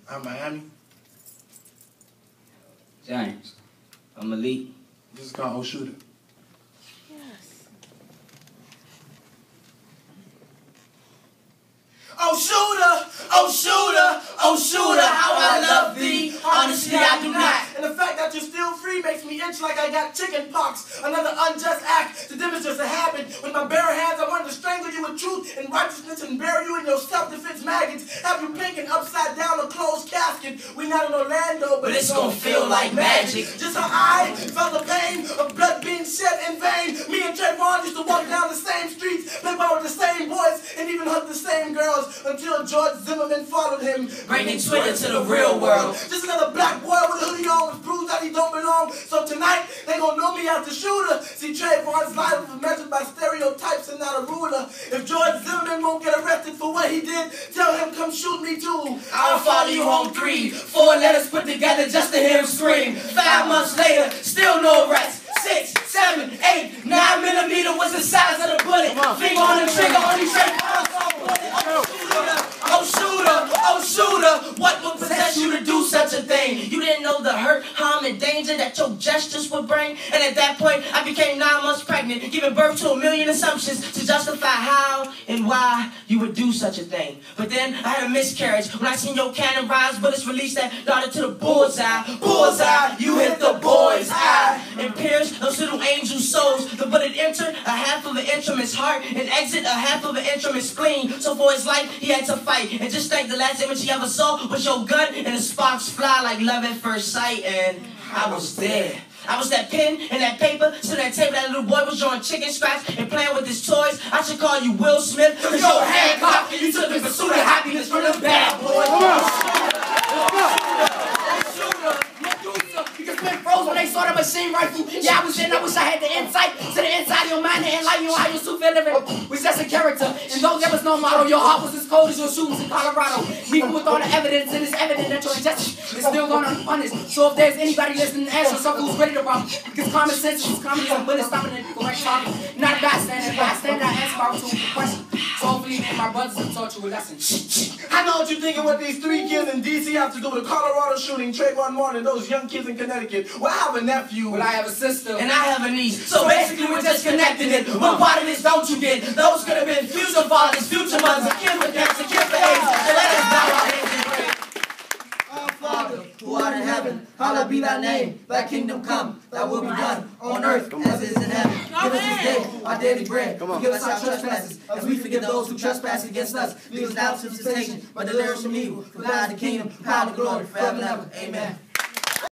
I'm Miami. James. I'm Malik. This is called Oh Shooter. Oh shooter, oh shooter, oh shooter, how I love thee. Honestly, I do not. And the fact that you're still free makes me itch like I got chicken pox. Another unjust act. The difference just a habit. With my bare hands, I wanted to strangle you with truth and righteousness and bury you in your self-defense maggots. Have you pinking upside down a closed casket. We not in Orlando, but it's gonna feel like magic. Just how I felt the pain of blood being shed in vain. Me and Trayvon used to walk down the same streets, play ball with the same boys, and even hug the same girls. Until George Zimmerman followed him, bringing Twitter to the real world. Just another black boy with a hoodie on, which proves that he don't belong. So tonight, they gonna know me as the shooter. See, Trayvon's life was measured by stereotypes and not a ruler. If George Zimmerman won't get arrested for what he did, tell him come shoot me too. I'll follow you home 3, 4 letters put together just to hear him scream. 5 months later, still no arrest. 6, 7, 8, 9 millimeter was the size of the bullet. Finger on the trigger, only Trayvon's oh shooter, oh shooter, what would possess you to do such a thing? You didn't know the hurt, harm, and danger that your gestures would bring. And at that point, I became 9 months pregnant, giving birth to a million assumptions to justify how and why you would do such a thing. But then I had a miscarriage when I seen your cannon rise, bullets released that darted to the bullseye. Bullseye, you hit the boy's eye and pierced those little angel souls. The bullet entered a half of an inch from his heart and exit a half of an inch from his spleen. So for his life, he had to fight. And just think the last image he ever saw was your gun and the sparks fly like love at first sight. And I was there. I was that pen and that paper, sitting at that table, that little boy was drawing chicken scratch and playing with his toys. I should call you Will Smith, cause you're Hancock and you took the pursuit of happiness from the bad boy. When they saw the machine rifle, yeah, I was in. I wish I had the insight to the inside of your mind and enlighten you on how you still feel living was just a character. And though there was no model, your heart was as cold as your shoes in Colorado. Even with all the evidence, it is evident that your injustice is still going unpunished. So if there's anybody listening to answer something who's ready to rock, because common sense is communism, but it's stopping the correct target. Not a bystander. Bystander, I answer my rhetorical question. So hopefully, my brothers have taught you a lesson. I know what you're thinking. What these 3 kids in D.C. have to do with the Colorado shooting, Trayvon Martin, and those young kids in Connecticut. Well, I have a nephew. Well, I have a sister. And I have a niece. So basically, we're just connecting it. What part of this don't you get? Those could have been future fathers, future mothers, and kids with cancer, kids for AIDS. So let us bow our heads and pray. Our Father, who art in heaven, hallowed be thy name. Thy kingdom come, thy will be done, on earth as it is in heaven. Give us this day our daily bread. Forgive us our trespasses, as we forgive those who trespass against us. Lead us not into temptation, but deliver us from evil. For thine is the kingdom, power, and glory, forever and ever. Amen.